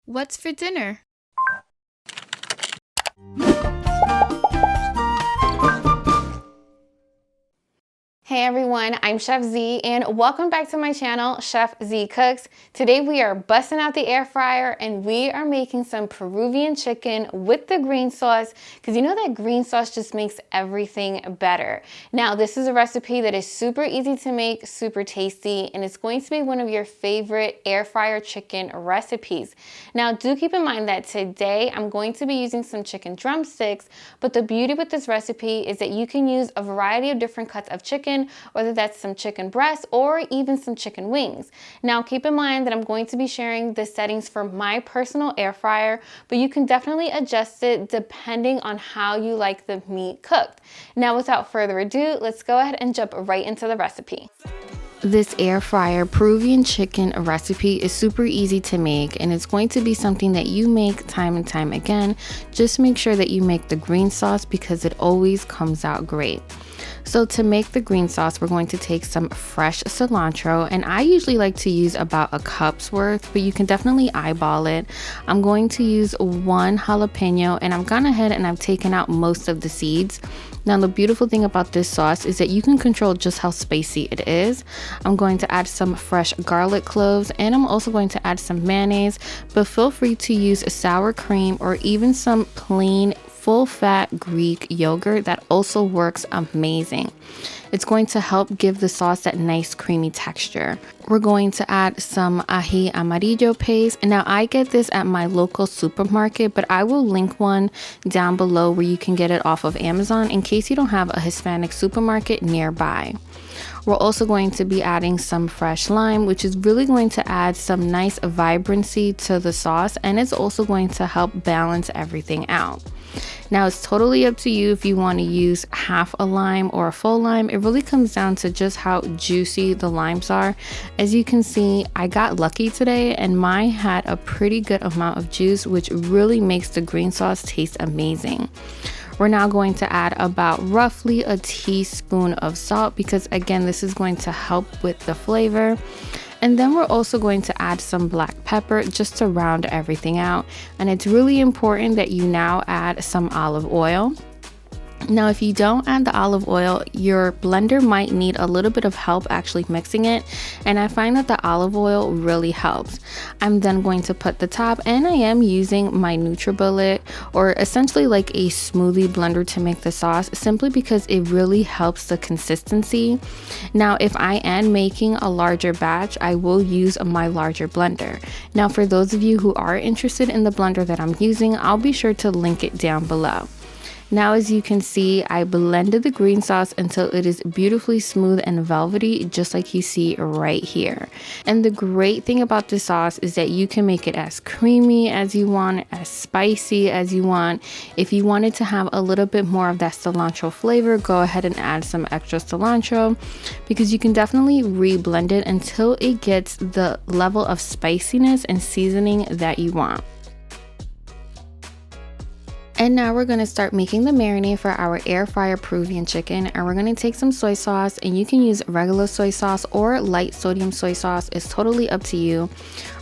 What's for dinner? Hey everyone, I'm Chef Z and welcome back to my channel, Chef Z Cooks. Today we are busting out the air fryer and we are making some Peruvian chicken with the green sauce, because you know that green sauce just makes everything better. Now this is a recipe that is super easy to make, super tasty, and it's going to be one of your favorite air fryer chicken recipes. Now do keep in mind that today I'm going to be using some chicken drumsticks, but the beauty with this recipe is that you can use a variety of different cuts of chicken, whether that's some chicken breast or even some chicken wings. Now keep in mind that I'm going to be sharing the settings for my personal air fryer, but you can definitely adjust it depending on how you like the meat cooked. Now without further ado, let's go ahead and jump right into the recipe. This air fryer Peruvian chicken recipe is super easy to make, and it's going to be something that you make time and time again. Just make sure that you make the green sauce because it always comes out great. So to make the green sauce, we're going to take some fresh cilantro, and I usually like to use about a cup's worth, but you can definitely eyeball it. I'm going to use one jalapeno, and I've gone ahead and I've taken out most of the seeds. Now the beautiful thing about this sauce is that you can control just how spicy it is. I'm going to add some fresh garlic cloves, and I'm also going to add some mayonnaise, but feel free to use sour cream or even some plain full-fat Greek yogurt. That also works amazing. It's going to help give the sauce that nice creamy texture. We're going to add some Aji Amarillo Paste. Now I get this at my local supermarket, but I will link one down below where you can get it off of Amazon in case you don't have a Hispanic supermarket nearby. We're also going to be adding some fresh lime, which is really going to add some nice vibrancy to the sauce, and it's also going to help balance everything out. Now it's totally up to you if you want to use half a lime or a full lime. It really comes down to just how juicy the limes are. As you can see, I got lucky today and mine had a pretty good amount of juice, which really makes the green sauce taste amazing. We're now going to add about roughly a teaspoon of salt because again, this is going to help with the flavor. And then we're also going to add some black pepper just to round everything out. And it's really important that you now add some olive oil. Now, if you don't add the olive oil, your blender might need a little bit of help actually mixing it. And I find that the olive oil really helps. I'm then going to put the top, and I am using my NutriBullet, or essentially like a smoothie blender, to make the sauce, simply because it really helps the consistency. Now, if I am making a larger batch, I will use my larger blender. Now, for those of you who are interested in the blender that I'm using, I'll be sure to link it down below. Now, as you can see, I blended the green sauce until it is beautifully smooth and velvety, just like you see right here. And the great thing about this sauce is that you can make it as creamy as you want, as spicy as you want. If you wanted to have a little bit more of that cilantro flavor, go ahead and add some extra cilantro, because you can definitely re-blend it until it gets the level of spiciness and seasoning that you want. And now we're going to start making the marinade for our air fryer Peruvian chicken, and we're going to take some soy sauce, and you can use regular soy sauce or light sodium soy sauce. It's totally up to you.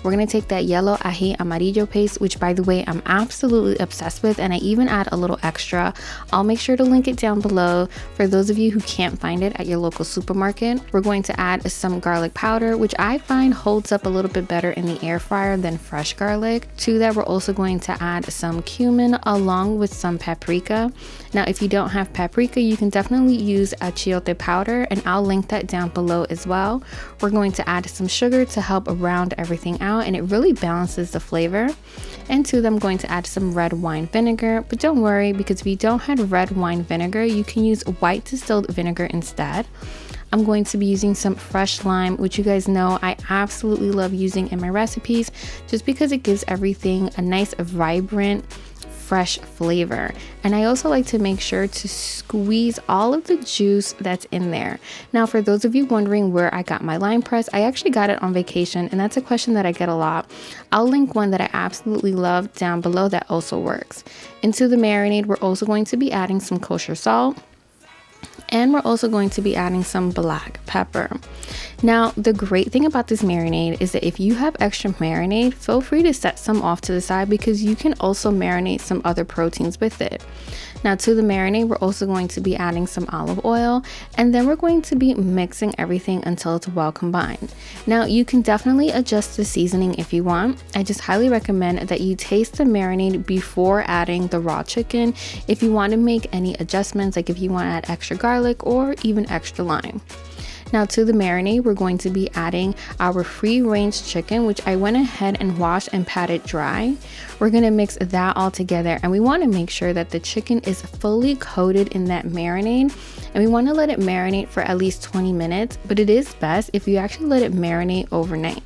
We're going to take that yellow Aji Amarillo paste, which by the way, I'm absolutely obsessed with, and I even add a little extra. I'll make sure to link it down below for those of you who can't find it at your local supermarket. We're going to add some garlic powder, which I find holds up a little bit better in the air fryer than fresh garlic. To that, we're also going to add some cumin along with some paprika. Now, if you don't have paprika, you can definitely use achiote powder, and I'll link that down below as well. We're going to add some sugar to help round everything out, and it really balances the flavor. And to them, I'm going to add some red wine vinegar, but don't worry, because if you don't have red wine vinegar, you can use white distilled vinegar instead. I'm going to be using some fresh lime, which you guys know I absolutely love using in my recipes, just because it gives everything a nice, vibrant, fresh flavor. And I also like to make sure to squeeze all of the juice that's in there. Now, for those of you wondering where I got my lime press, I actually got it on vacation, and that's a question that I get a lot. I'll link one that I absolutely love down below that also works. Into the marinade, we're also going to be adding some kosher salt, and we're also going to be adding some black pepper. Now, the great thing about this marinade is that if you have extra marinade, feel free to set some off to the side because you can also marinate some other proteins with it. Now, to the marinade, we're also going to be adding some olive oil, and then we're going to be mixing everything until it's well combined. Now, you can definitely adjust the seasoning if you want. I just highly recommend that you taste the marinade before adding the raw chicken if you want to make any adjustments, like if you want to add extra garlic or even extra lime. Now, to the marinade, we're going to be adding our free-range chicken, which I went ahead and washed and patted dry. We're going to mix that all together, and we want to make sure that the chicken is fully coated in that marinade, and we want to let it marinate for at least 20 minutes, but it is best if you actually let it marinate overnight.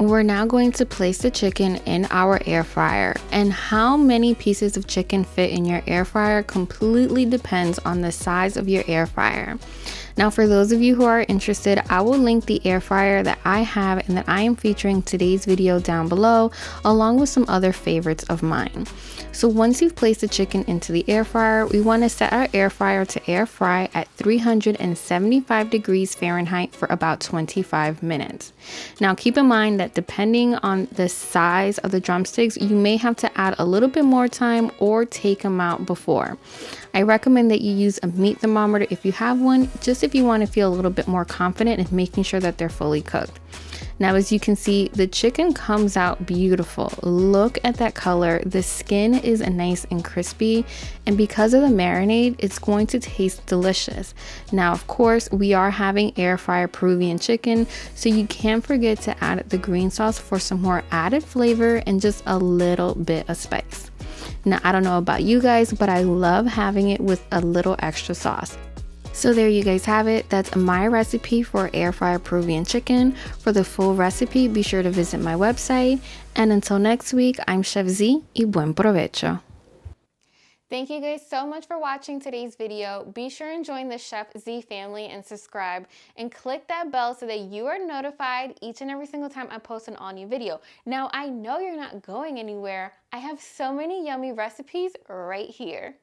We're now going to place the chicken in our air fryer, and how many pieces of chicken fit in your air fryer completely depends on the size of your air fryer. Now, for those of you who are interested, I will link the air fryer that I have and that I am featuring today's video down below, along with some other favorites of mine. So once you've placed the chicken into the air fryer, we want to set our air fryer to air fry at 375 degrees Fahrenheit for about 25 minutes. Now, keep in mind that depending on the size of the drumsticks, you may have to add a little bit more time or take them out before. I recommend that you use a meat thermometer if you have one, just if you want to feel a little bit more confident in making sure that they're fully cooked. Now, as you can see, the chicken comes out beautiful. Look at that color. The skin is nice and crispy, and because of the marinade, it's going to taste delicious. Now, of course, we are having air fryer Peruvian chicken, so you can't forget to add the green sauce for some more added flavor and just a little bit of spice. Now, I don't know about you guys, but I love having it with a little extra sauce. So there you guys have it. That's my recipe for air fryer Peruvian chicken. For the full recipe, be sure to visit my website. And until next week, I'm Chef Z y buen provecho. Thank you guys so much for watching today's video. Be sure and join the Chef Z family and subscribe and click that bell so that you are notified each and every single time I post an all new video. Now, I know you're not going anywhere. I have so many yummy recipes right here.